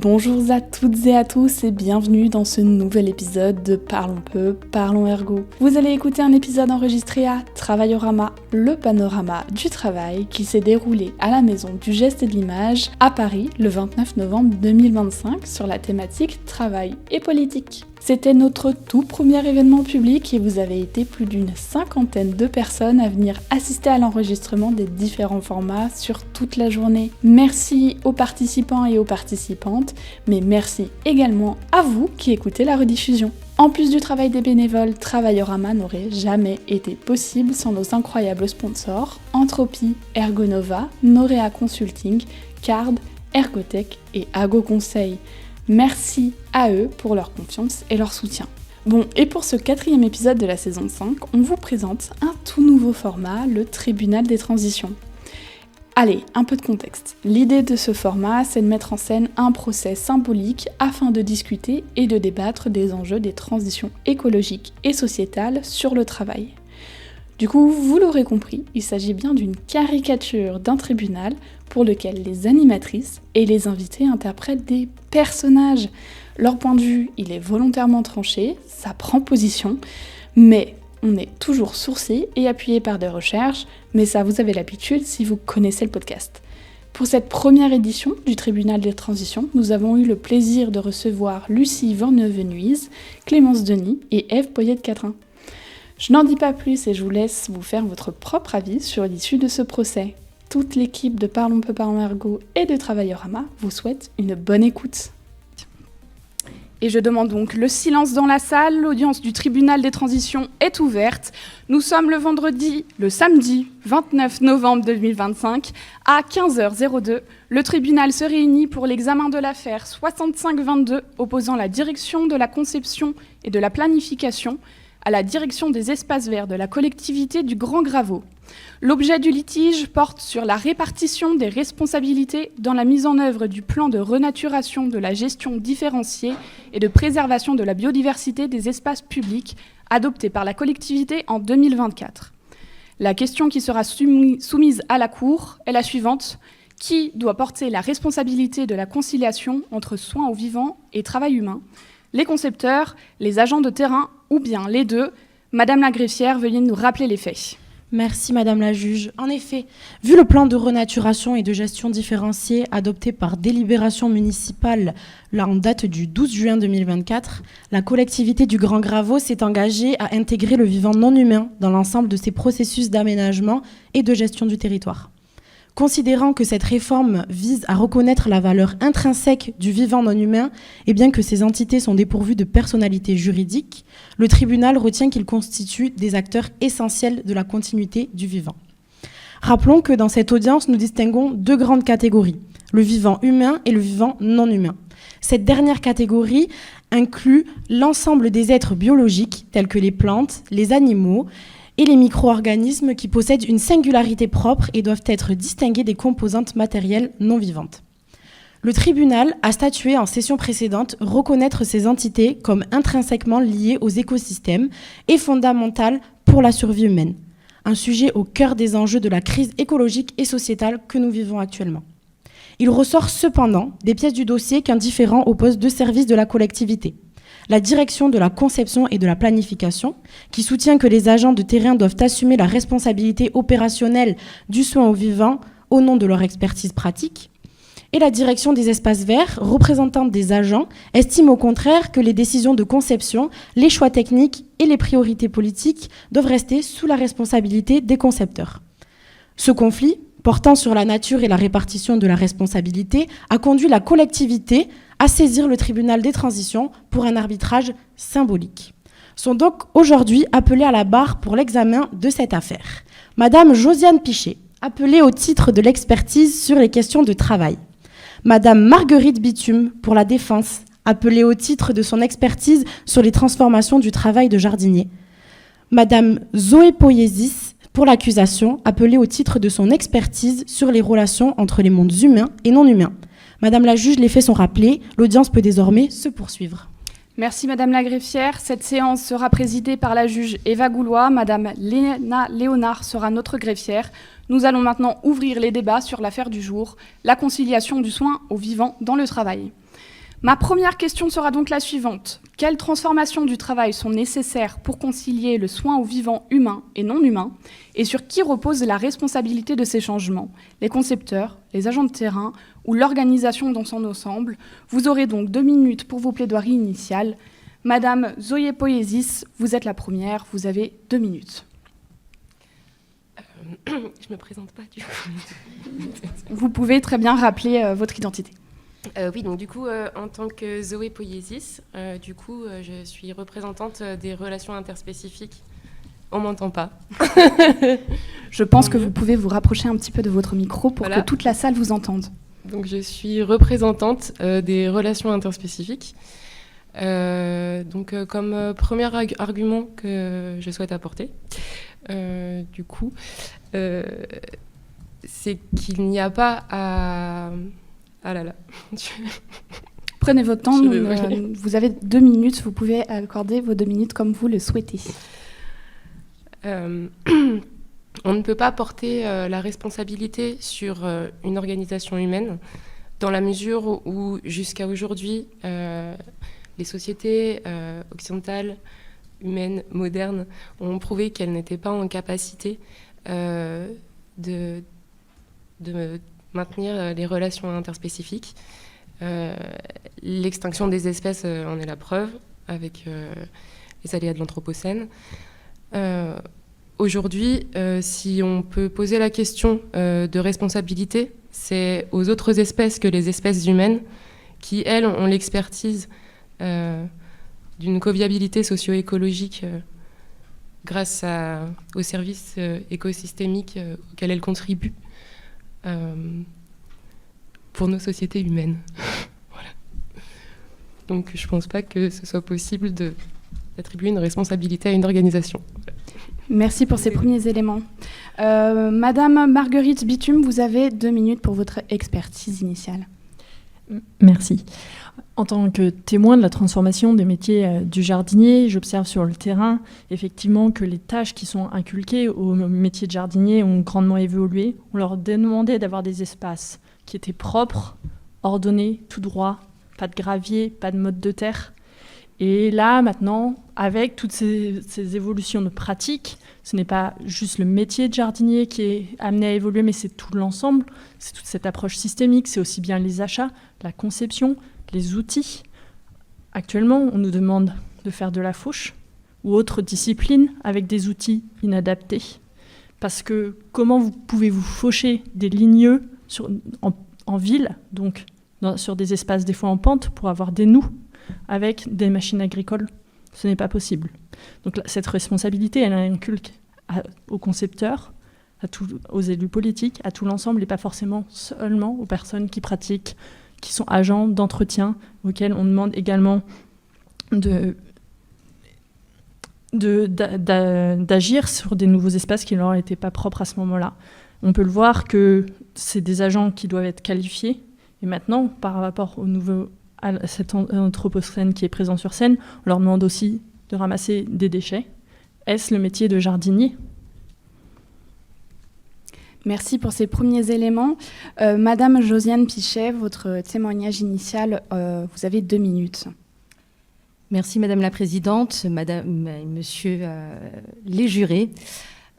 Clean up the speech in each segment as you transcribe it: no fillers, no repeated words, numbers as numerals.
Bonjour à toutes et à tous et bienvenue dans ce nouvel épisode de Parlons peu, parlons ergo. Vous allez écouter un épisode enregistré à Travaillorama, le panorama du travail qui s'est déroulé à la Maison du Geste et de l'Image à Paris le 29 novembre 2025 sur la thématique Travail et politique. C'était notre tout premier événement public et vous avez été plus d'une 50aine de personnes à venir assister à l'enregistrement des différents formats sur toute la journée. Merci aux participants et aux participantes, mais merci également à vous qui écoutez la rediffusion. En plus du travail des bénévoles, Travaillorama n'aurait jamais été possible sans nos incroyables sponsors, Entropy, Ergonova, Norea Consulting, Card, Ergotech et Ago Conseil. Merci à eux pour leur confiance et leur soutien. Bon, et pour ce 4e épisode de la saison 5, on vous présente un tout nouveau format, le Tribunal des transitions. Allez, un peu de contexte. L'idée de ce format, c'est de mettre en scène un procès symbolique afin de discuter et de débattre des enjeux des transitions écologiques et sociétales sur le travail. Du coup, vous l'aurez compris, il s'agit bien d'une caricature d'un tribunal pour lequel les animatrices et les invités interprètent des personnages. Leur point de vue, il est volontairement tranché, ça prend position, mais on est toujours sourcé et appuyé par des recherches, mais ça vous avez l'habitude si vous connaissez le podcast. Pour cette première édition du Tribunal des transitions, nous avons eu le plaisir de recevoir Lucie Vorneuve-Nuise, Clémence Denis et Ève Poyet-Catrin. Je n'en dis pas plus et je vous laisse vous faire votre propre avis sur l'issue de ce procès. Toute l'équipe de Parlons peu, parlons ergo et de Travaillorama vous souhaite une bonne écoute. Et je demande donc le silence dans la salle. L'audience du tribunal des transitions est ouverte. Nous sommes le samedi 29 novembre 2025 à 15h02. Le tribunal se réunit pour l'examen de l'affaire 6522 opposant la direction de la conception et de la planification à la direction des espaces verts de la collectivité du Grand Graveau. L'objet du litige porte sur la répartition des responsabilités dans la mise en œuvre du plan de renaturation de la gestion différenciée et de préservation de la biodiversité des espaces publics adopté par la collectivité en 2024. La question qui sera soumise à la Cour est la suivante. Qui doit porter la responsabilité de la conciliation entre soins aux vivants et travail humain ? Les concepteurs, les agents de terrain ou bien les deux? Madame la greffière, veuillez nous rappeler les faits. Merci Madame la juge. En effet, vu le plan de renaturation et de gestion différenciée adopté par délibération municipale en date du 12 juin 2024, la collectivité du Grand Graveau s'est engagée à intégrer le vivant non humain dans l'ensemble de ses processus d'aménagement et de gestion du territoire. Considérant que cette réforme vise à reconnaître la valeur intrinsèque du vivant non humain et bien que ces entités sont dépourvues de personnalité juridique, le tribunal retient qu'ils constituent des acteurs essentiels de la continuité du vivant. Rappelons que dans cette audience, nous distinguons deux grandes catégories, le vivant humain et le vivant non humain. Cette dernière catégorie inclut l'ensemble des êtres biologiques tels que les plantes, les animaux, et les micro-organismes qui possèdent une singularité propre et doivent être distingués des composantes matérielles non vivantes. Le tribunal a statué en session précédente reconnaître ces entités comme intrinsèquement liées aux écosystèmes et fondamentales pour la survie humaine, un sujet au cœur des enjeux de la crise écologique et sociétale que nous vivons actuellement. Il ressort cependant des pièces du dossier qu'un différend oppose deux services de la collectivité. La direction de la conception et de la planification, qui soutient que les agents de terrain doivent assumer la responsabilité opérationnelle du soin aux vivants au nom de leur expertise pratique, et la direction des espaces verts, représentante des agents, estime au contraire que les décisions de conception, les choix techniques et les priorités politiques doivent rester sous la responsabilité des concepteurs. Ce conflit, portant sur la nature et la répartition de la responsabilité, a conduit la collectivité à saisir le tribunal des transitions pour un arbitrage symbolique. Sont donc aujourd'hui appelés à la barre pour l'examen de cette affaire Madame Josiane Pichet, appelée au titre de l'expertise sur les questions de travail. Madame Marguerite Bitume, pour la défense, appelée au titre de son expertise sur les transformations du travail de jardinier. Madame Zoé Poiesis, pour l'accusation, appelée au titre de son expertise sur les relations entre les mondes humains et non humains. Madame la juge, les faits sont rappelés. L'audience peut désormais se poursuivre. Merci Madame la greffière. Cette séance sera présidée par la juge Eva Goulois. Madame Léna Léonard sera notre greffière. Nous allons maintenant ouvrir les débats sur l'affaire du jour, la conciliation du soin aux vivants dans le travail. Ma première question sera donc la suivante. Quelles transformations du travail sont nécessaires pour concilier le soin aux vivants humains et non humains, et sur qui repose la responsabilité de ces changements? Les concepteurs, les agents de terrain ou l'organisation dans son ensemble? Vous aurez donc 2 minutes pour vos plaidoiries initiales. Madame Zoé Poésis, vous êtes la première, vous avez 2 minutes. Je me présente pas du coup. Vous pouvez très bien rappeler votre identité. Oui, donc du coup, en tant que Zoé Poésis, je suis représentante des relations interspécifiques. On m'entend pas. Je pense que vous pouvez vous rapprocher un petit peu de votre micro pour que toute la salle vous entende. Donc je suis représentante des relations interspécifiques. Comme premier argument que je souhaite apporter, c'est qu'il n'y a pas à... Ah là là. Prenez votre temps, vous avez 2 minutes, vous pouvez accorder vos 2 minutes comme vous le souhaitez. On ne peut pas porter la responsabilité sur une organisation humaine dans la mesure où, jusqu'à aujourd'hui, les sociétés occidentales, humaines, modernes, ont prouvé qu'elles n'étaient pas en capacité de maintenir les relations interspécifiques. L'extinction des espèces en est la preuve, avec les aléas de l'Anthropocène. Aujourd'hui, si on peut poser la question de responsabilité, c'est aux autres espèces que les espèces humaines qui, elles, ont l'expertise d'une coviabilité socio-écologique grâce aux services écosystémiques auxquels elles contribuent pour nos sociétés humaines. Voilà. Donc je ne pense pas que ce soit possible d'attribuer une responsabilité à une organisation. Voilà. Merci pour ces premiers éléments. Madame Marguerite Bitume, vous avez 2 minutes pour votre expertise initiale. Merci. En tant que témoin de la transformation des métiers du jardinier, j'observe sur le terrain effectivement que les tâches qui sont inculquées aux métiers de jardinier ont grandement évolué. On leur demandait d'avoir des espaces qui étaient propres, ordonnés, tout droit, pas de gravier, pas de mode de terre. Et là, maintenant, avec toutes ces évolutions de pratique, ce n'est pas juste le métier de jardinier qui est amené à évoluer, mais c'est tout l'ensemble, c'est toute cette approche systémique, c'est aussi bien les achats, la conception, les outils. Actuellement, on nous demande de faire de la fauche ou autre discipline avec des outils inadaptés. Parce que comment pouvez-vous faucher des ligneux en ville, donc sur des espaces des fois en pente, pour avoir des nous avec des machines agricoles? Ce n'est pas possible. Donc cette responsabilité, elle inculque aux concepteurs, aux élus politiques, à tout l'ensemble, et pas forcément seulement aux personnes qui pratiquent, qui sont agents d'entretien, auxquels on demande également d'agir sur des nouveaux espaces qui ne leur étaient pas propres à ce moment-là. On peut le voir que c'est des agents qui doivent être qualifiés, et maintenant, par rapport à cet anthropocène qui est présent sur scène, on leur demande aussi de ramasser des déchets. Est-ce le métier de jardinier ? Merci pour ces premiers éléments. Madame Josiane Pichet, votre témoignage initial, vous avez 2 minutes. Merci Madame la Présidente, Madame et Monsieur les jurés.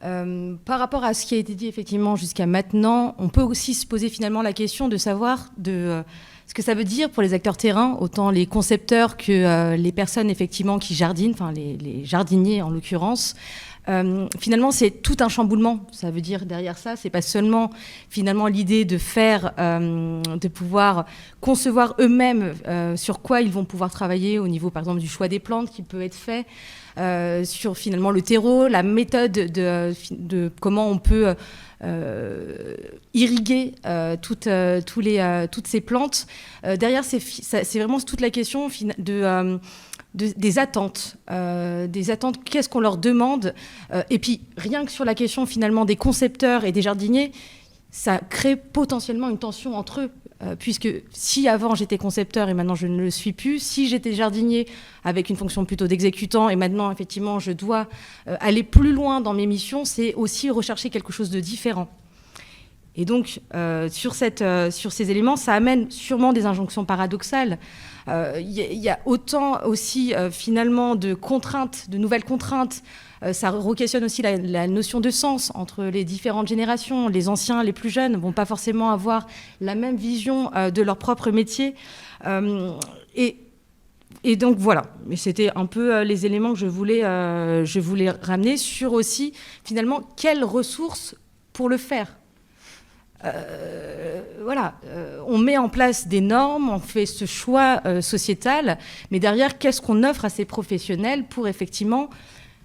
Par rapport à ce qui a été dit effectivement jusqu'à maintenant, on peut aussi se poser finalement la question de savoir ce que ça veut dire pour les acteurs terrain, autant les concepteurs que les personnes effectivement qui jardinent, enfin les jardiniers en l'occurrence. Finalement, c'est tout un chamboulement. Ça veut dire derrière ça, c'est pas seulement finalement l'idée de faire, de pouvoir concevoir eux-mêmes sur quoi ils vont pouvoir travailler au niveau, par exemple, du choix des plantes qui peut être fait, sur finalement le terreau, la méthode de comment on peut irriguer toutes ces plantes. Derrière, c'est vraiment toute la question des attentes. Qu'est-ce qu'on leur demande, et puis rien que sur la question finalement des concepteurs et des jardiniers, ça crée potentiellement une tension entre eux, puisque si avant j'étais concepteur et maintenant je ne le suis plus, si j'étais jardinier avec une fonction plutôt d'exécutant et maintenant effectivement je dois aller plus loin dans mes missions, c'est aussi rechercher quelque chose de différent. Et donc, sur ces éléments, ça amène sûrement des injonctions paradoxales. Y a autant aussi, finalement, de contraintes, de nouvelles contraintes. Ça re-questionne aussi la notion de sens entre les différentes générations. Les anciens, les plus jeunes ne vont pas forcément avoir la même vision de leur propre métier. Et donc, voilà. Mais c'était un peu les éléments que je voulais ramener sur aussi, finalement, quelles ressources pour le faire. On met en place des normes, on fait ce choix sociétal, mais derrière, qu'est-ce qu'on offre à ces professionnels pour effectivement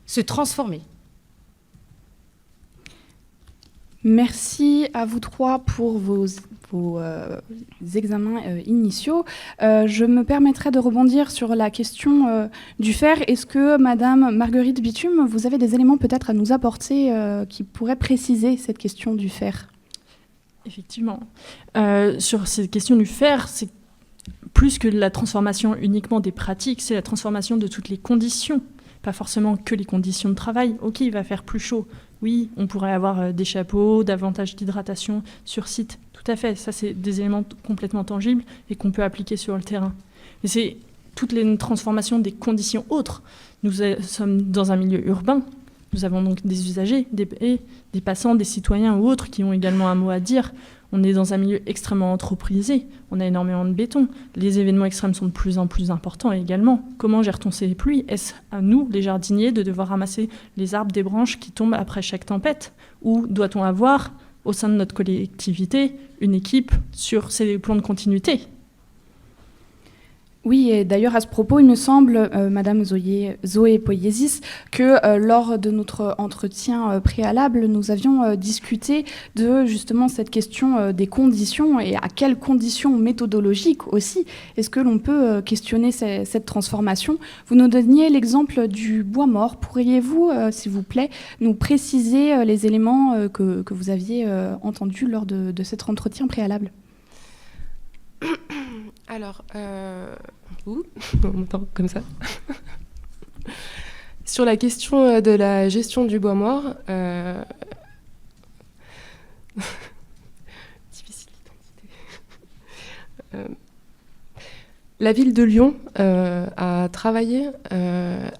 se transformer? Merci à vous trois pour vos examens initiaux. Je me permettrai de rebondir sur la question du fer. Est-ce que Madame Marguerite Bitume, vous avez des éléments peut-être à nous apporter qui pourraient préciser cette question du fer ? Effectivement. Sur cette question du fer, c'est plus que la transformation uniquement des pratiques, c'est la transformation de toutes les conditions, pas forcément que les conditions de travail. Ok, il va faire plus chaud. Oui, on pourrait avoir des chapeaux, davantage d'hydratation sur site. Tout à fait, ça c'est des éléments complètement tangibles et qu'on peut appliquer sur le terrain. Mais c'est toutes les transformations des conditions autres. Nous sommes dans un milieu urbain. Nous avons donc des usagers, des passants, des citoyens ou autres qui ont également un mot à dire. On est dans un milieu extrêmement entreprisé. On a énormément de béton. Les événements extrêmes sont de plus en plus importants également. Comment gère-t-on ces pluies ? Est-ce à nous, les jardiniers, de devoir ramasser les arbres des branches qui tombent après chaque tempête ? Ou doit-on avoir, au sein de notre collectivité, une équipe sur ces plans de continuité ? Oui, et d'ailleurs à ce propos, il me semble, Madame Zoé Poiesis, que lors de notre entretien préalable, nous avions discuté de justement cette question des conditions et à quelles conditions méthodologiques aussi est-ce que l'on peut questionner cette transformation. Vous nous donniez l'exemple du bois mort. Pourriez-vous, s'il vous plaît, nous préciser les éléments que vous aviez entendus lors de cet entretien préalable ? Alors, on m'entend comme ça. Sur la question de la gestion du bois mort, difficile d'identité. La ville de Lyon a travaillé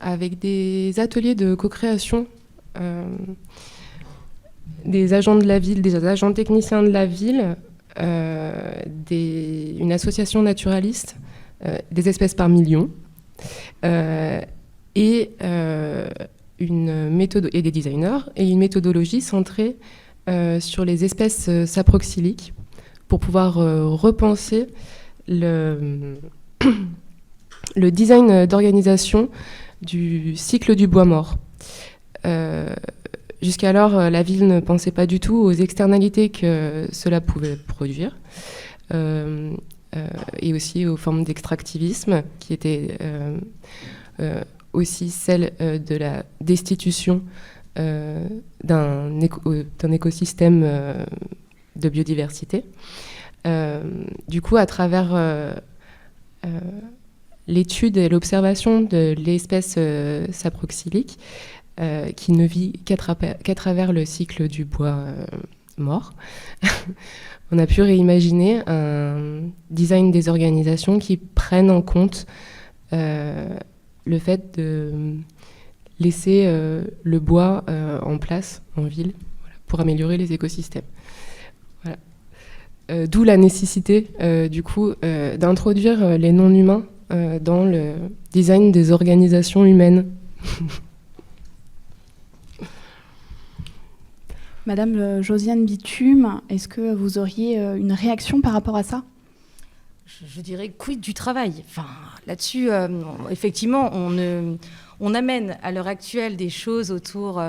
avec des ateliers de co-création, des agents de la ville, des agents techniciens de la ville, une association naturaliste, des espèces par millions, et une méthode et des designers, et une méthodologie centrée sur les espèces saproxyliques pour pouvoir repenser le design d'organisation du cycle du bois mort. Jusqu'alors, la ville ne pensait pas du tout aux externalités que cela pouvait produire, et aussi aux formes d'extractivisme, qui étaient aussi celles de la destitution d'un écosystème de biodiversité. Du coup, à travers l'étude et l'observation de l'espèce saproxylique, qui ne vit qu'à travers le cycle du bois mort, on a pu réimaginer un design des organisations qui prennent en compte le fait de laisser le bois en place en ville, voilà, pour améliorer les écosystèmes. Voilà. D'où la nécessité, du coup, d'introduire les non-humains dans le design des organisations humaines. Madame Josiane Bitume, est-ce que vous auriez une réaction par rapport à ça ? Je dirais quid du travail. Enfin, là-dessus, effectivement, on amène à l'heure actuelle des choses autour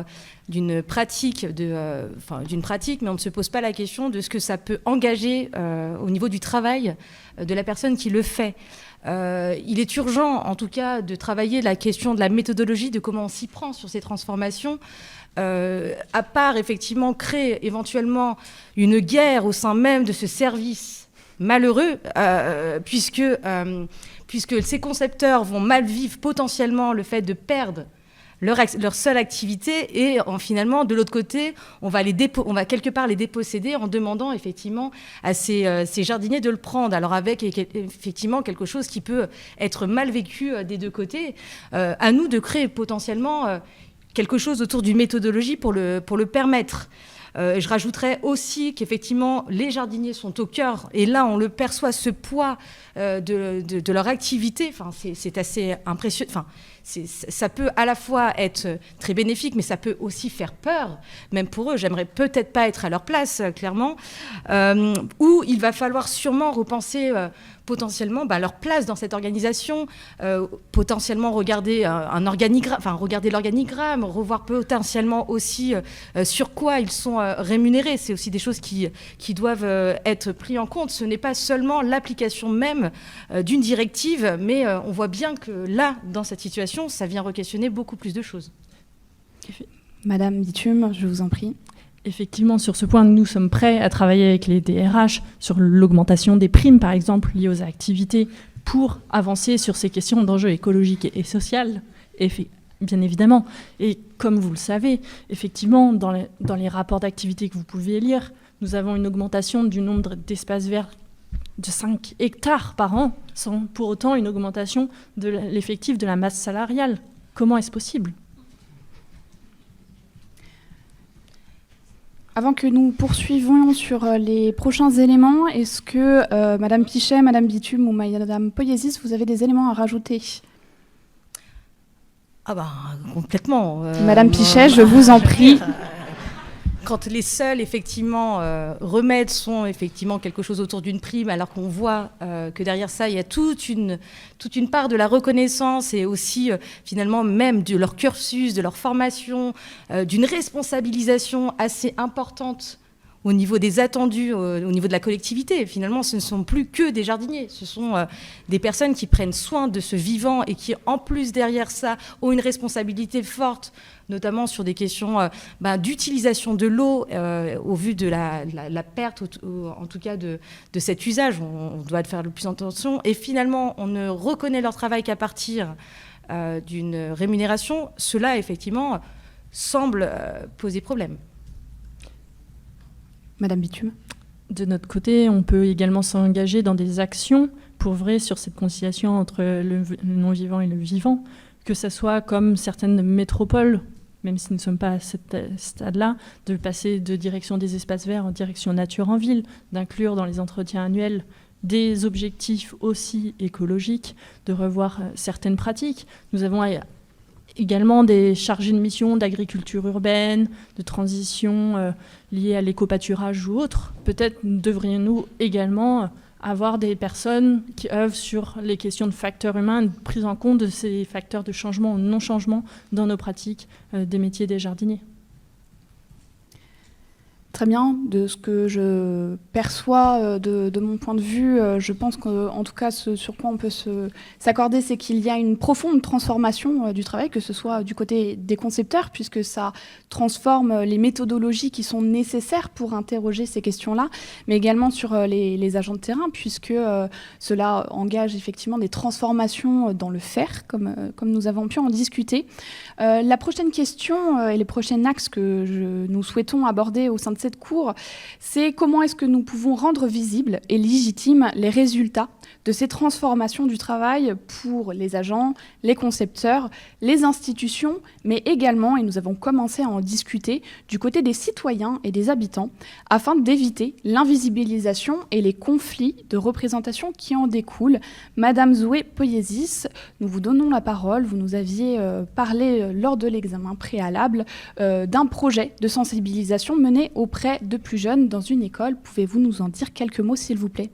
d'une pratique, mais on ne se pose pas la question de ce que ça peut engager au niveau du travail de la personne qui le fait. Il est urgent, en tout cas, de travailler la question de la méthodologie, de comment on s'y prend sur ces transformations. À part, effectivement, créer éventuellement une guerre au sein même de ce service malheureux, puisque ces concepteurs vont mal vivre potentiellement le fait de perdre leur seule activité, et finalement, de l'autre côté, on va quelque part les déposséder en demandant effectivement à ces jardiniers de le prendre. Alors avec effectivement quelque chose qui peut être mal vécu des deux côtés. À nous de créer potentiellement quelque chose autour d'une méthodologie pour le permettre. Je rajouterais aussi qu'effectivement, les jardiniers sont au cœur, et là, on le perçoit, ce poids de leur activité. Enfin, c'est assez impressionnant. Enfin, ça peut à la fois être très bénéfique, mais ça peut aussi faire peur, même pour eux. J'aimerais peut-être pas être à leur place, clairement, où il va falloir sûrement repenser potentiellement leur place dans cette organisation, potentiellement regarder regarder l'organigramme, revoir potentiellement aussi sur quoi ils sont rémunérés. C'est aussi des choses qui doivent être prises en compte. Ce n'est pas seulement l'application même d'une directive, mais on voit bien que là, dans cette situation, ça vient re-questionner beaucoup plus de choses. Madame Bitume, je vous en prie. Effectivement, sur ce point, nous sommes prêts à travailler avec les DRH sur l'augmentation des primes, par exemple, liées aux activités, pour avancer sur ces questions d'enjeux écologiques et sociaux, bien évidemment. Et comme vous le savez, effectivement, dans les rapports d'activité que vous pouvez lire, nous avons une augmentation du nombre d'espaces verts de 5 hectares par an, sans pour autant une augmentation de l'effectif de la masse salariale. Comment est-ce possible ? Avant que nous poursuivions sur les prochains éléments, est-ce que Madame Pichet, Madame Bitume ou Madame Poyesis, vous avez des éléments à rajouter ? Complètement. Madame Pichet, je vous en prie. Quand les seuls effectivement remèdes sont effectivement quelque chose autour d'une prime, alors qu'on voit que derrière ça il y a toute une part de la reconnaissance, et aussi finalement même de leur cursus, de leur formation, d'une responsabilisation assez importante au niveau des attendus, au niveau de la collectivité. Finalement, ce ne sont plus que des jardiniers, ce sont des personnes qui prennent soin de ce vivant et qui, en plus, derrière ça, ont une responsabilité forte, notamment sur des questions d'utilisation de l'eau, au vu de la perte, en tout cas de cet usage. On doit faire le plus attention. Et finalement, on ne reconnaît leur travail qu'à partir d'une rémunération. Cela, effectivement, semble poser problème. Madame Bitume. De notre côté, on peut également s'engager dans des actions pour œuvrer sur cette conciliation entre le non-vivant et le vivant, que ce soit comme certaines métropoles, même si nous ne sommes pas à ce stade-là, de passer de direction des espaces verts en direction nature en ville, d'inclure dans les entretiens annuels des objectifs aussi écologiques, de revoir certaines pratiques. Nous avons également des chargés de mission d'agriculture urbaine, de transition liée à l'éco-pâturage ou autre. Peut-être devrions-nous également avoir des personnes qui œuvrent sur les questions de facteurs humains, de prise en compte de ces facteurs de changement ou non-changement dans nos pratiques des métiers des jardiniers. Très bien, de ce que je perçois de mon point de vue, je pense qu'en tout cas, ce sur quoi on peut s'accorder, c'est qu'il y a une profonde transformation du travail, que ce soit du côté des concepteurs, puisque ça transforme les méthodologies qui sont nécessaires pour interroger ces questions-là, mais également sur les agents de terrain, puisque cela engage effectivement des transformations dans le faire, comme nous avons pu en discuter. La prochaine question et les prochains axes que nous souhaitons aborder au sein de cette cours, c'est comment est-ce que nous pouvons rendre visibles et légitimes les résultats de ces transformations du travail pour les agents, les concepteurs, les institutions, mais également, et nous avons commencé à en discuter, du côté des citoyens et des habitants, afin d'éviter l'invisibilisation et les conflits de représentation qui en découlent. Madame Zoé Poyesis, nous vous donnons la parole. Vous nous aviez parlé lors de l'examen préalable d'un projet de sensibilisation mené auprès de plus jeunes dans une école. Pouvez-vous nous en dire quelques mots, s'il vous plaît ?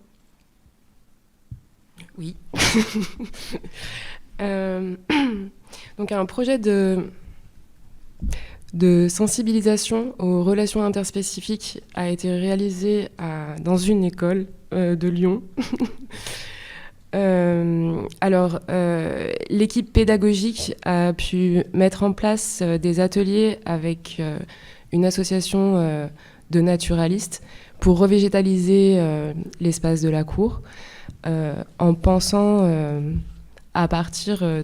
Oui. Donc un projet de sensibilisation aux relations interspécifiques a été réalisé dans une école de Lyon. L'équipe pédagogique a pu mettre en place des ateliers avec une association de naturalistes pour revégétaliser l'espace de la cour, en pensant à partir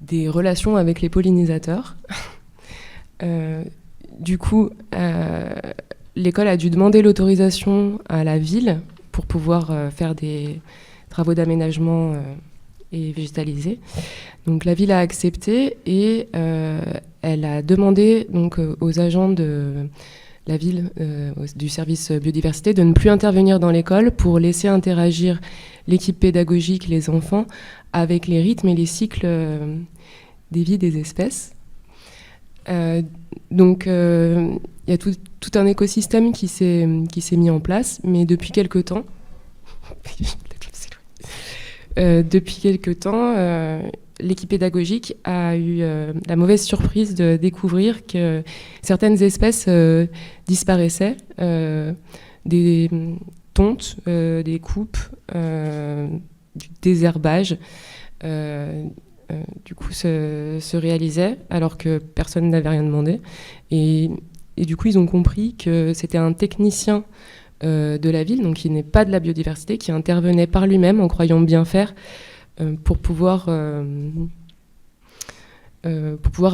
des relations avec les pollinisateurs. Du coup, l'école a dû demander l'autorisation à la ville pour pouvoir faire des travaux d'aménagement et végétaliser. Donc la ville a accepté et elle a demandé donc, aux agents de la ville, du service biodiversité, de ne plus intervenir dans l'école pour laisser interagir l'équipe pédagogique, les enfants, avec les rythmes et les cycles des vies des espèces. Donc il y a tout un écosystème qui s'est mis en place, mais depuis quelque temps, l'équipe pédagogique a eu la mauvaise surprise de découvrir que certaines espèces disparaissaient, des tontes, des coupes, du désherbage, du coup se réalisaient alors que personne n'avait rien demandé. Et du coup, ils ont compris que c'était un technicien de la ville, donc qui n'est pas de la biodiversité, qui intervenait par lui-même en croyant bien faire pour pouvoir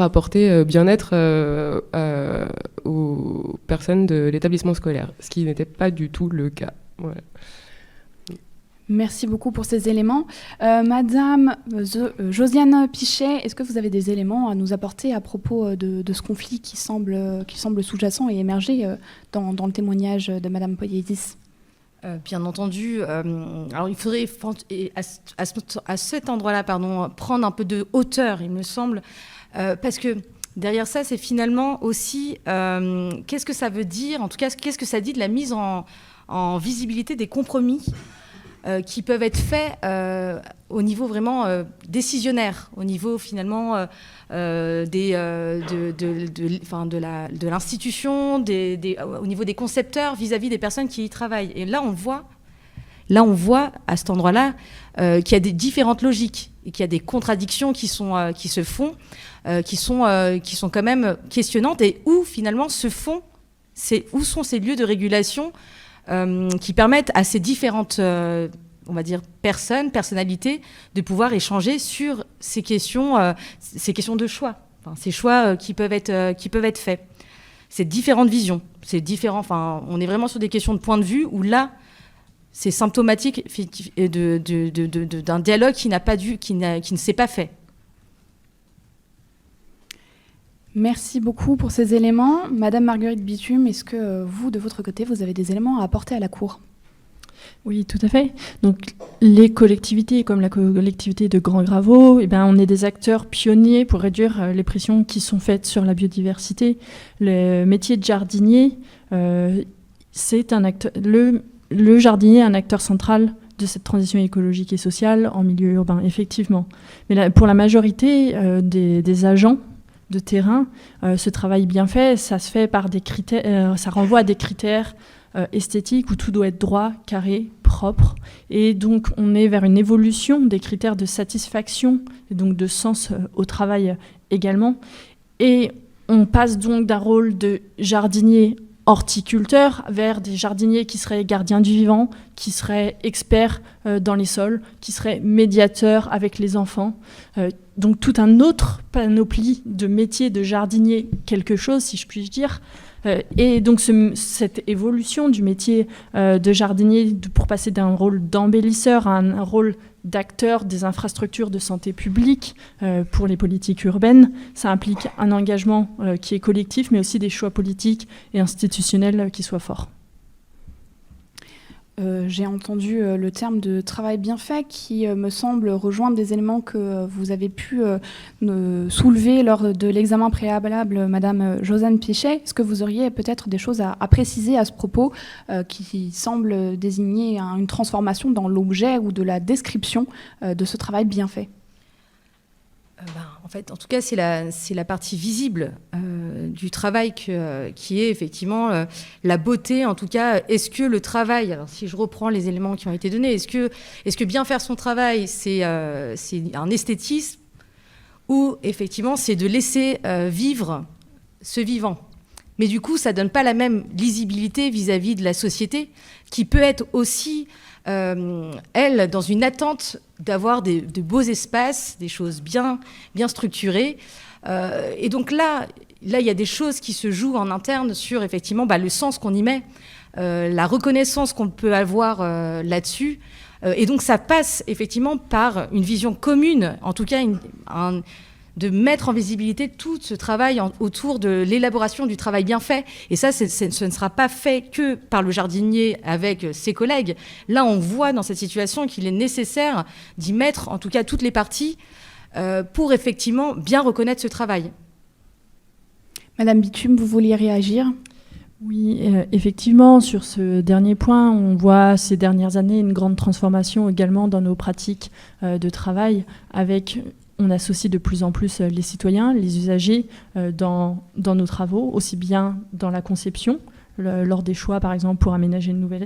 apporter bien-être aux personnes de l'établissement scolaire, ce qui n'était pas du tout le cas. Voilà. Merci beaucoup pour ces éléments. Madame Josiane Pichet, est-ce que vous avez des éléments à nous apporter à propos de ce conflit qui semble sous-jacent et émerger dans le témoignage de Madame Poyédis ? Bien entendu. Alors il faudrait à cet endroit-là, prendre un peu de hauteur, il me semble, parce que derrière ça, c'est finalement aussi qu'est-ce que ça veut dire, en tout cas, qu'est-ce que ça dit de la mise en visibilité des compromis qui peuvent être faits au niveau vraiment décisionnaire, au niveau finalement de l'institution, au niveau des concepteurs vis-à-vis des personnes qui y travaillent. Et là, on voit à cet endroit-là qu'il y a des différentes logiques et qu'il y a des contradictions qui se font, qui sont quand même questionnantes, et où finalement où sont ces lieux de régulation qui permettent à ces différentes, on va dire, personnalités, de pouvoir échanger sur ces questions de choix, ces choix qui peuvent être faits. C'est différentes visions, on est vraiment sur des questions de point de vue où là, c'est symptomatique d'un dialogue qui ne s'est pas fait. Merci beaucoup pour ces éléments. Madame Marguerite Bitume, est-ce que vous, de votre côté, vous avez des éléments à apporter à la Cour ? Oui, tout à fait. Donc, les collectivités, comme la collectivité de Grand Graveau, on est des acteurs pionniers pour réduire les pressions qui sont faites sur la biodiversité. Le métier de jardinier, c'est un acteur. Le jardinier est un acteur central de cette transition écologique et sociale en milieu urbain, effectivement. Mais là, pour la majorité des agents de terrain, ce travail bien fait, ça se fait par des critères, ça renvoie à des critères esthétiques où tout doit être droit, carré, propre. Et donc, on est vers une évolution des critères de satisfaction et donc de sens au travail également. Et on passe donc d'un rôle de jardinier horticulteurs vers des jardiniers qui seraient gardiens du vivant, qui seraient experts dans les sols, qui seraient médiateurs avec les enfants. Donc tout un autre panoplie de métiers de jardinier, quelque chose, si je puis dire. Et donc cette évolution du métier de jardinier pour passer d'un rôle d'embellisseur à un rôle d'acteur des infrastructures de santé publique pour les politiques urbaines, ça implique un engagement qui est collectif, mais aussi des choix politiques et institutionnels qui soient forts. J'ai entendu le terme de travail bien fait qui me semble rejoindre des éléments que vous avez pu soulever lors de l'examen préalable, Madame Josiane Pichet. Est-ce que vous auriez peut-être des choses à préciser à ce propos qui semble désigner une transformation dans l'objet ou de la description de ce travail bien fait ? En fait, en tout cas, c'est la partie visible du travail qui est effectivement la beauté. En tout cas, est-ce que le travail, alors si je reprends les éléments qui ont été donnés, est-ce que bien faire son travail, c'est un esthétisme ou effectivement c'est de laisser vivre ce vivant ? Mais du coup, ça ne donne pas la même lisibilité vis-à-vis de la société qui peut être aussi elle, dans une attente d'avoir de beaux espaces, des choses bien structurées. Et donc là, il y a des choses qui se jouent en interne sur effectivement le sens qu'on y met, la reconnaissance qu'on peut avoir là-dessus. Et donc ça passe effectivement par une vision commune, en tout cas de mettre en visibilité tout ce travail autour de l'élaboration du travail bien fait. Et ça, ce ne sera pas fait que par le jardinier avec ses collègues. Là, on voit dans cette situation qu'il est nécessaire d'y mettre, en tout cas, toutes les parties pour effectivement bien reconnaître ce travail. Madame Bitume, vous vouliez réagir ? Oui, effectivement, sur ce dernier point, on voit ces dernières années une grande transformation également dans nos pratiques de travail on associe de plus en plus les citoyens, les usagers dans nos travaux, aussi bien dans la conception, lors des choix par exemple pour aménager une nouvelle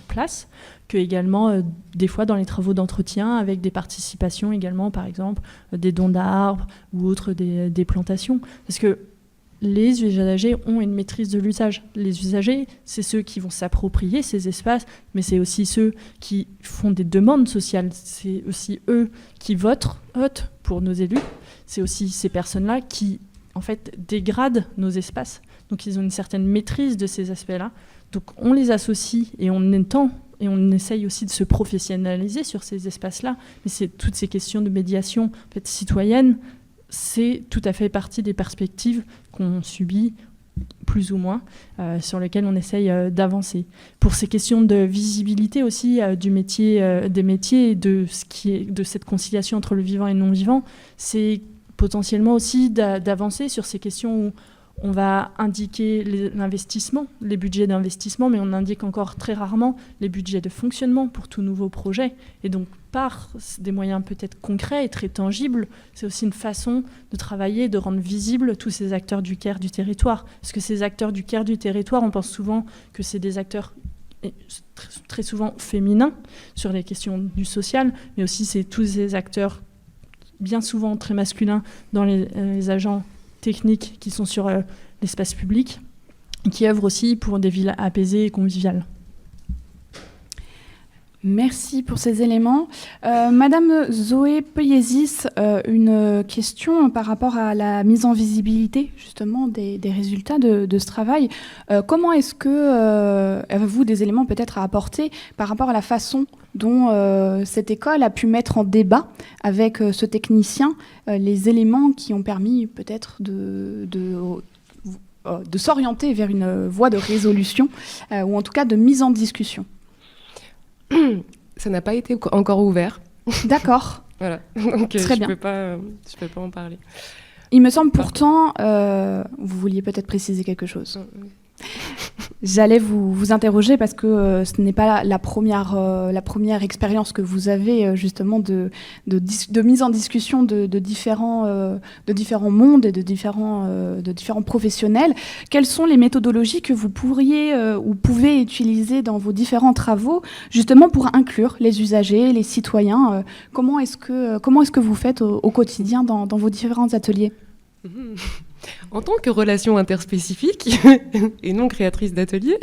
place, que également des fois dans les travaux d'entretien avec des participations également par exemple des dons d'arbres ou autres des plantations. Parce que les usagers ont une maîtrise de l'usage. Les usagers, c'est ceux qui vont s'approprier ces espaces, mais c'est aussi ceux qui font des demandes sociales. C'est aussi eux qui votent pour nos élus. C'est aussi ces personnes-là qui, en fait, dégradent nos espaces. Donc, ils ont une certaine maîtrise de ces aspects-là. Donc, on les associe et on essaye aussi de se professionnaliser sur ces espaces-là. Mais c'est toutes ces questions de médiation en fait, citoyenne, c'est tout à fait partie des perspectives qu'on subit plus ou moins, sur lesquelles on essaye d'avancer. Pour ces questions de visibilité aussi des métiers et de cette conciliation entre le vivant et le non-vivant, c'est potentiellement aussi d'avancer sur ces questions où on va indiquer l'investissement, les budgets d'investissement, mais on indique encore très rarement les budgets de fonctionnement pour tout nouveau projet. Et donc, par des moyens peut-être concrets et très tangibles, c'est aussi une façon de travailler, de rendre visibles tous ces acteurs du care du territoire. Parce que ces acteurs du care du territoire, on pense souvent que c'est des acteurs très souvent féminins sur les questions du social, mais aussi c'est tous ces acteurs bien souvent très masculins dans les agents techniques qui sont sur l'espace public et qui œuvrent aussi pour des villes apaisées et conviviales. Merci pour ces éléments. Madame Zoé Peuyesis, une question par rapport à la mise en visibilité justement des résultats de ce travail. Comment est-ce que avez-vous des éléments peut-être à apporter par rapport à la façon dont cette école a pu mettre en débat avec ce technicien les éléments qui ont permis peut-être de s'orienter vers une voie de résolution ou en tout cas de mise en discussion? Ça n'a pas été encore ouvert. D'accord. Voilà, donc Très je bien. peux pas en parler. Il me semble pourtant, vous vouliez peut-être préciser quelque chose. J'allais vous interroger parce que ce n'est pas la première expérience que vous avez justement de mise en discussion de différents mondes et de différents professionnels. Quelles sont les méthodologies que vous pourriez ou pouvez utiliser dans vos différents travaux justement pour inclure les usagers, les citoyens comment est-ce que vous faites au quotidien dans vos différents ateliers? En tant que relation interspécifique et non créatrice d'ateliers,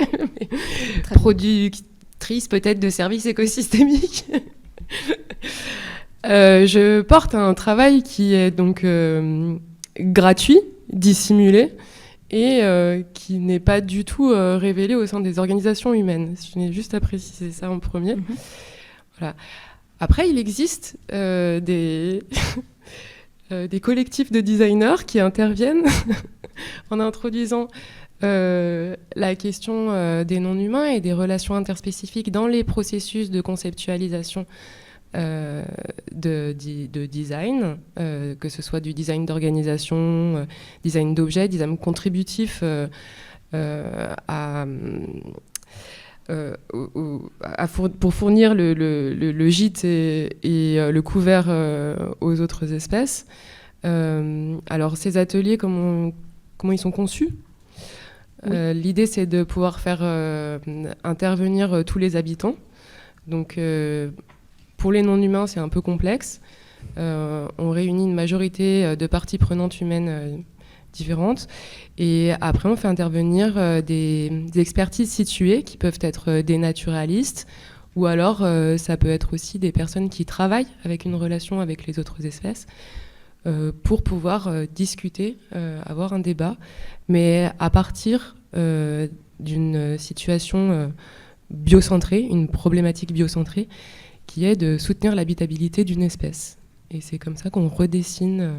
productrice peut-être de services écosystémiques, je porte un travail qui est donc gratuit, dissimulé et qui n'est pas du tout révélé au sein des organisations humaines. Je n'ai juste à préciser ça en premier. Voilà. Après, il existe des collectifs de designers qui interviennent en introduisant la question des non-humains et des relations interspécifiques dans les processus de conceptualisation de design, que ce soit du design d'organisation, design d'objets, design contributif pour fournir le gîte et le couvert aux autres espèces. Alors ces ateliers, comment ils sont conçus ? Oui. L'idée c'est de pouvoir faire intervenir tous les habitants. Donc pour les non-humains c'est un peu complexe. On réunit une majorité de parties prenantes humaines différentes. Et après, on fait intervenir des expertises situées qui peuvent être des naturalistes Ou alors, ça peut être aussi des personnes qui travaillent avec une relation avec les autres espèces pour pouvoir discuter, avoir un débat, mais à partir d'une situation biocentrée, une problématique biocentrée, qui est de soutenir l'habitabilité d'une espèce. Et c'est comme ça qu'on redessine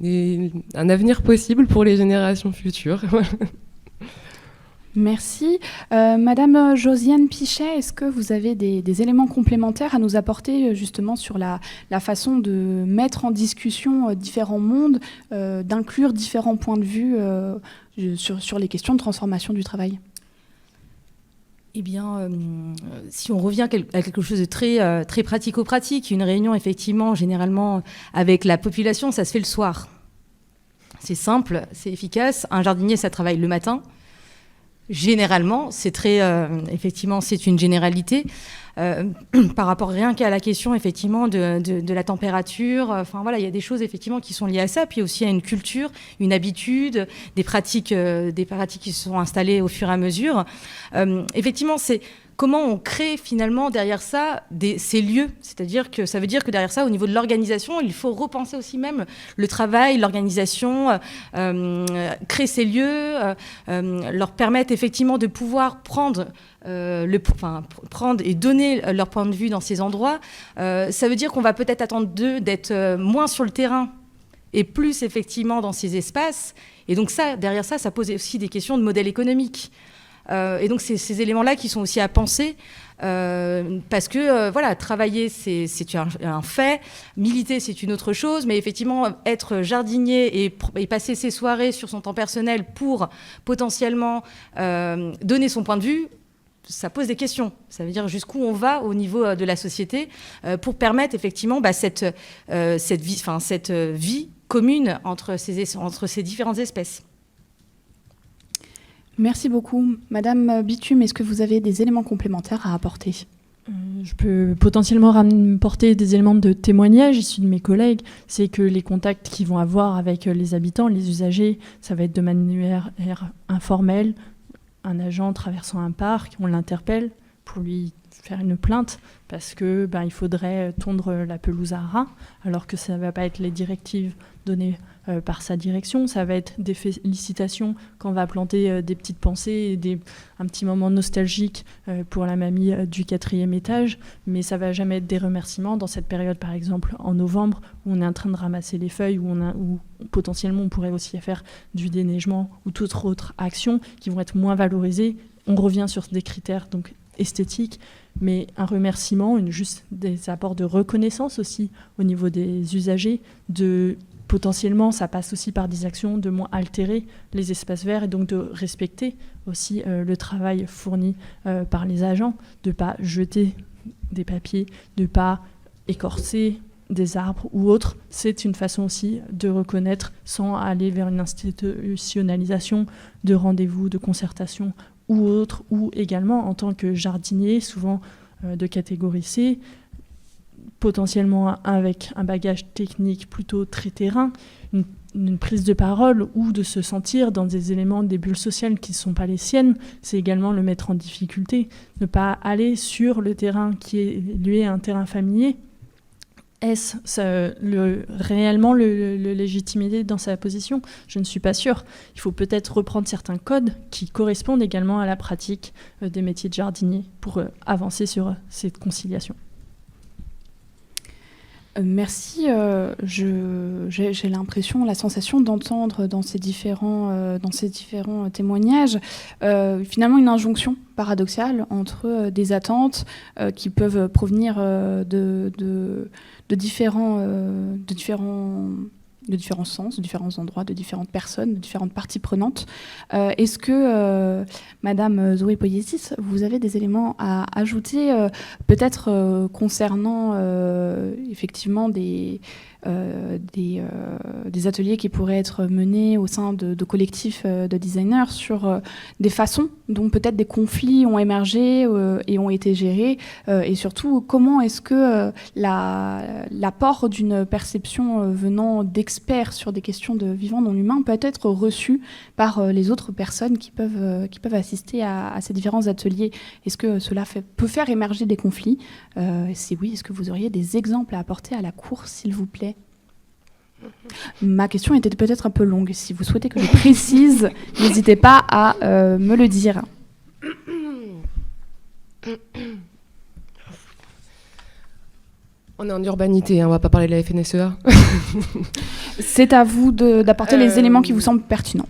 un avenir possible pour les générations futures. Merci. Madame Josiane Pichet, est-ce que vous avez des éléments complémentaires à nous apporter justement sur la façon de mettre en discussion différents mondes, d'inclure différents points de vue sur les questions de transformation du travail ? Eh bien, si on revient à quelque chose de très pratico-pratique, une réunion, effectivement, généralement, avec la population, ça se fait le soir. C'est simple, c'est efficace. Un jardinier, ça travaille le matin. Généralement, effectivement, c'est une généralité. Par rapport rien qu'à la question, effectivement, de la température. Enfin, voilà, il y a des choses, effectivement, qui sont liées à ça. Puis aussi à une culture, une habitude, des pratiques qui se sont installées au fur et à mesure. Effectivement, c'est comment on crée finalement derrière ça ces lieux. C'est-à-dire que ça veut dire que derrière ça, au niveau de l'organisation, il faut repenser aussi même le travail, l'organisation, créer ces lieux, leur permettre effectivement de pouvoir prendre et donner leur point de vue dans ces endroits. Ça veut dire qu'on va peut-être attendre d'eux d'être moins sur le terrain et plus effectivement dans ces espaces. Et donc ça, derrière ça, ça pose aussi des questions de modèle économique. Et donc c'est ces éléments-là qui sont aussi à penser, parce que voilà, travailler c'est un fait, militer c'est une autre chose, mais effectivement être jardinier et passer ses soirées sur son temps personnel pour potentiellement donner son point de vue, ça pose des questions. Ça veut dire jusqu'où on va au niveau de la société pour permettre effectivement cette vie commune entre ces différentes espèces. Merci beaucoup. Madame Bitume, est-ce que vous avez des éléments complémentaires à apporter ? Je peux potentiellement rapporter des éléments de témoignage issus de mes collègues. C'est que les contacts qu'ils vont avoir avec les habitants, les usagers, ça va être de manière informelle. Un agent traversant un parc, on l'interpelle pour lui faire une plainte parce que il faudrait tondre la pelouse à ras, alors que ça ne va pas être les directives données par sa direction. Ça va être des félicitations quand on va planter des petites pensées et un petit moment nostalgique pour la mamie du 4e étage, mais ça ne va jamais être des remerciements dans cette période, par exemple en novembre, où on est en train de ramasser les feuilles, où potentiellement on pourrait aussi faire du déneigement ou toute autre action qui vont être moins valorisées. On revient sur des critères donc esthétiques, mais un remerciement, juste des apports de reconnaissance aussi au niveau des usagers, potentiellement, ça passe aussi par des actions de moins altérer les espaces verts et donc de respecter aussi le travail fourni par les agents, de ne pas jeter des papiers, de ne pas écorcer des arbres ou autres. C'est une façon aussi de reconnaître sans aller vers une institutionnalisation de rendez-vous, de concertation ou autre, ou également en tant que jardinier, souvent de catégorie C, potentiellement avec un bagage technique plutôt très terrain, une prise de parole ou de se sentir dans des éléments, des bulles sociales qui ne sont pas les siennes, c'est également le mettre en difficulté. Ne pas aller sur le terrain qui est lui un terrain familier. Est-ce réellement le légitimité dans sa position ? Je ne suis pas sûre. Il faut peut-être reprendre certains codes qui correspondent également à la pratique des métiers de jardinier pour avancer sur cette conciliation. Merci. J'ai l'impression, la sensation d'entendre dans ces différents témoignages finalement une injonction paradoxale entre des attentes qui peuvent provenir de différents sens, de différents endroits, de différentes personnes, de différentes parties prenantes. Est-ce que, Madame Zoé Poiesis, vous avez des éléments à ajouter, peut-être concernant effectivement des ateliers qui pourraient être menés au sein de collectifs de designers sur des façons dont peut-être des conflits ont émergé et ont été gérés, et surtout comment est-ce que l'apport d'une perception venant d'extérieur expert sur des questions de vivant non humain peut être reçu par les autres personnes qui peuvent assister à ces différents ateliers? Est-ce que cela peut faire émerger des conflits? Si oui, est-ce que vous auriez des exemples à apporter à la cour, s'il vous plaît? Ma question était peut-être un peu longue. Si vous souhaitez que je précise, n'hésitez pas à me le dire. On est en urbanité, on ne va pas parler de la FNSEA. C'est à vous d'apporter les éléments qui vous semblent pertinents.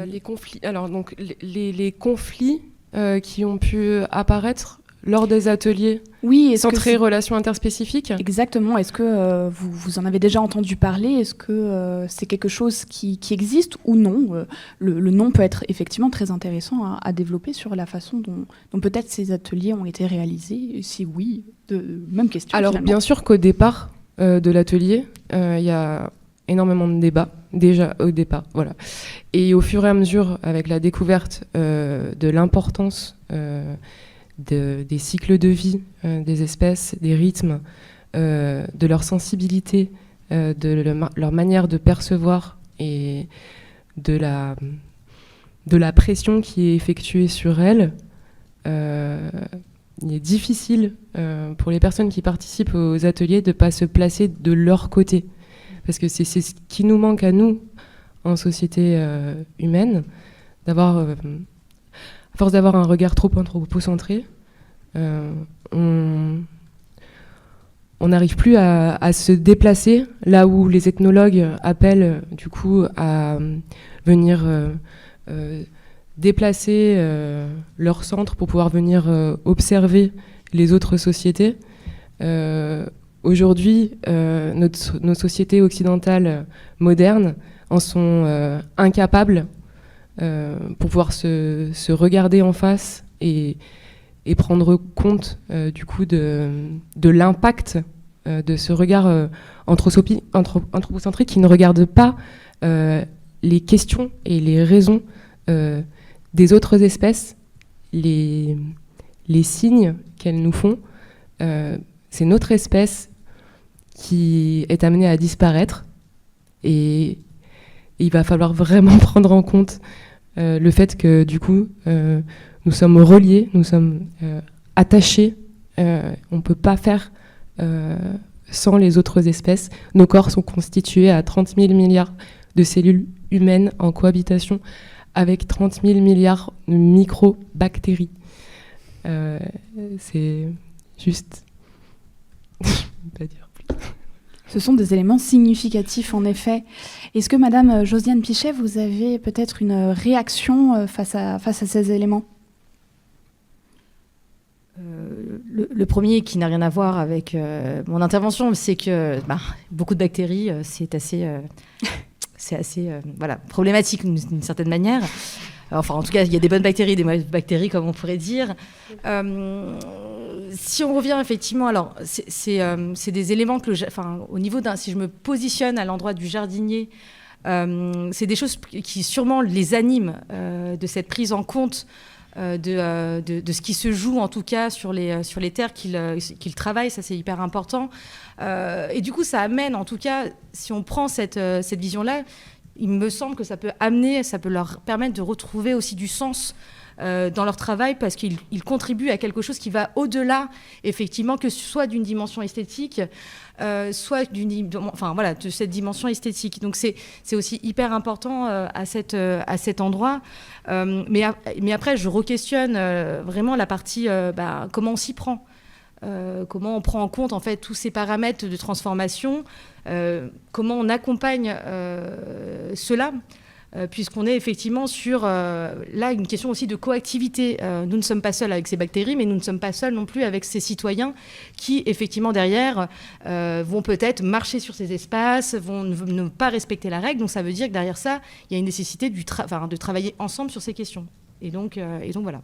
Les conflits. Alors, donc, les conflits qui ont pu apparaître lors des ateliers centrés relations interspécifiques. Exactement. Est-ce que vous en avez déjà entendu parler? Est-ce que c'est quelque chose qui existe ou non? Le nom peut être effectivement très intéressant à développer sur la façon dont peut-être ces ateliers ont été réalisés. Si oui, même question. Alors, finalement. bien sûr qu'au départ de l'atelier, il y a énormément de débats, déjà au départ. Voilà. Et au fur et à mesure, avec la découverte de l'importance des cycles de vie des espèces, des rythmes, de leur sensibilité, leur manière de percevoir et de la pression qui est effectuée sur elles, il est difficile pour les personnes qui participent aux ateliers de ne pas se placer de leur côté. Parce que c'est ce qui nous manque à nous en société humaine, à force d'avoir un regard trop anthropocentré, on n'arrive plus à se déplacer là où les ethnologues appellent du coup à venir déplacer leur centre pour pouvoir venir observer les autres sociétés. Aujourd'hui, nos sociétés occidentales modernes en sont incapables pour pouvoir se regarder en face et prendre compte du coup de l'impact de ce regard anthropocentrique qui ne regarde pas les questions et les raisons des autres espèces, les signes qu'elles nous font. C'est notre espèce qui est amenée à disparaître et il va falloir vraiment prendre en compte le fait que du coup nous sommes reliés, nous sommes attachés, on ne peut pas faire sans les autres espèces. Nos corps sont constitués à 30 000 milliards de cellules humaines en cohabitation avec 30 000 milliards de micro-bactéries. C'est juste... Je ne peux pas dire plus. Ce sont des éléments significatifs, en effet. Est-ce que, Madame Josiane Pichet, vous avez peut-être une réaction face à ces éléments? Le premier, qui n'a rien à voir avec mon intervention, c'est que beaucoup de bactéries, c'est assez problématique d'une certaine manière. Enfin, en tout cas, il y a des bonnes bactéries, des mauvaises bactéries, comme on pourrait dire. Si on revient effectivement, alors c'est des éléments que, au niveau si je me positionne à l'endroit du jardinier, c'est des choses qui sûrement les animent de cette prise en compte de ce qui se joue en tout cas sur les terres qu'ils travaillent. Ça, c'est hyper important. Et du coup, ça amène, en tout cas, si on prend cette vision-là, il me semble que ça peut leur permettre de retrouver aussi du sens dans leur travail, parce qu'ils contribuent à quelque chose qui va au-delà, effectivement, que ce soit d'une dimension esthétique, soit de cette dimension esthétique. Donc c'est aussi hyper important à cet endroit. Mais après, je re-questionne vraiment la partie comment on s'y prend. Comment on prend en compte en fait tous ces paramètres de transformation, comment on accompagne cela, puisqu'on est effectivement sur là une question aussi de coactivité. Nous ne sommes pas seuls avec ces bactéries, mais nous ne sommes pas seuls non plus avec ces citoyens qui effectivement derrière vont peut-être marcher sur ces espaces, vont ne pas respecter la règle. Donc ça veut dire que derrière ça, il y a une nécessité de travailler ensemble sur ces questions. Et donc voilà.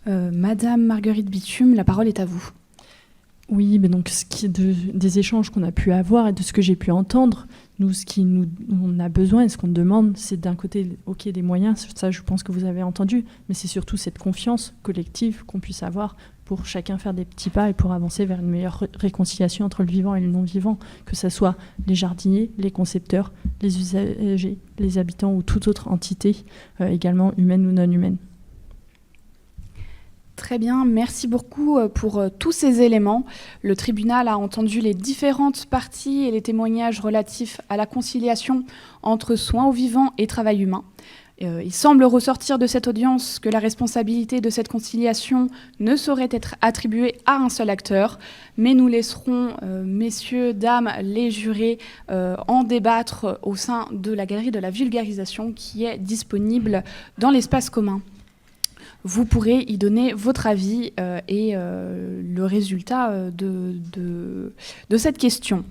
Madame Marguerite Bitume, la parole est à vous. Oui, mais donc des échanges qu'on a pu avoir et de ce que j'ai pu entendre, Nous, on a besoin et ce qu'on demande, c'est d'un côté, ok, des moyens, ça je pense que vous avez entendu, mais c'est surtout cette confiance collective qu'on puisse avoir pour chacun faire des petits pas et pour avancer vers une meilleure réconciliation entre le vivant et le non-vivant, que ce soit les jardiniers, les concepteurs, les usagers, les habitants ou toute autre entité, également humaine ou non humaine. Très bien, merci beaucoup pour tous ces éléments. Le tribunal a entendu les différentes parties et les témoignages relatifs à la conciliation entre soins aux vivants et travail humain. Il semble ressortir de cette audience que la responsabilité de cette conciliation ne saurait être attribuée à un seul acteur, mais nous laisserons messieurs, dames, les jurés en débattre au sein de la galerie de la vulgarisation qui est disponible dans l'espace commun. Vous pourrez y donner votre avis et le résultat de cette question.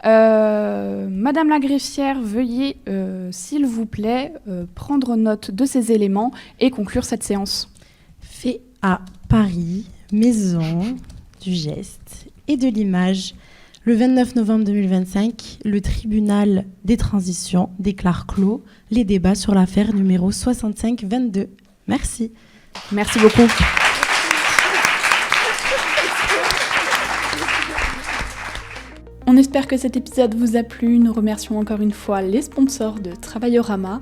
Madame la greffière, veuillez, s'il vous plaît, prendre note de ces éléments et conclure cette séance. Fait à Paris, maison du geste et de l'image. Le 29 novembre 2025, le tribunal des transitions déclare clos les débats sur l'affaire numéro 6522. Merci. Merci beaucoup. On espère que cet épisode vous a plu. Nous remercions encore une fois les sponsors de Travaillorama,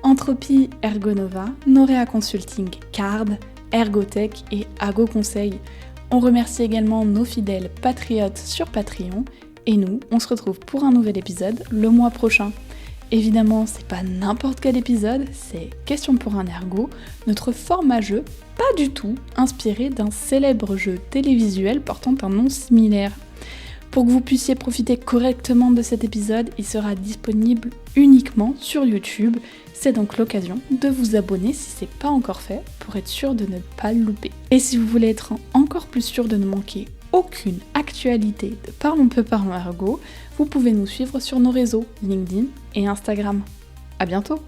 Entropie Ergonova, Norea Consulting, Card, Ergotech et Ago Conseil. On remercie également nos fidèles patriotes sur Patreon. Et nous, on se retrouve pour un nouvel épisode le mois prochain. Évidemment, c'est pas n'importe quel épisode, c'est Question pour un ergo, notre format jeu, pas du tout inspiré d'un célèbre jeu télévisuel portant un nom similaire. Pour que vous puissiez profiter correctement de cet épisode, il sera disponible uniquement sur YouTube. C'est donc l'occasion de vous abonner si c'est pas encore fait pour être sûr de ne pas le louper. Et si vous voulez être encore plus sûr de ne manquer aucune actualité de Parlons peu, parlons ergo, vous pouvez nous suivre sur nos réseaux LinkedIn et Instagram. À bientôt!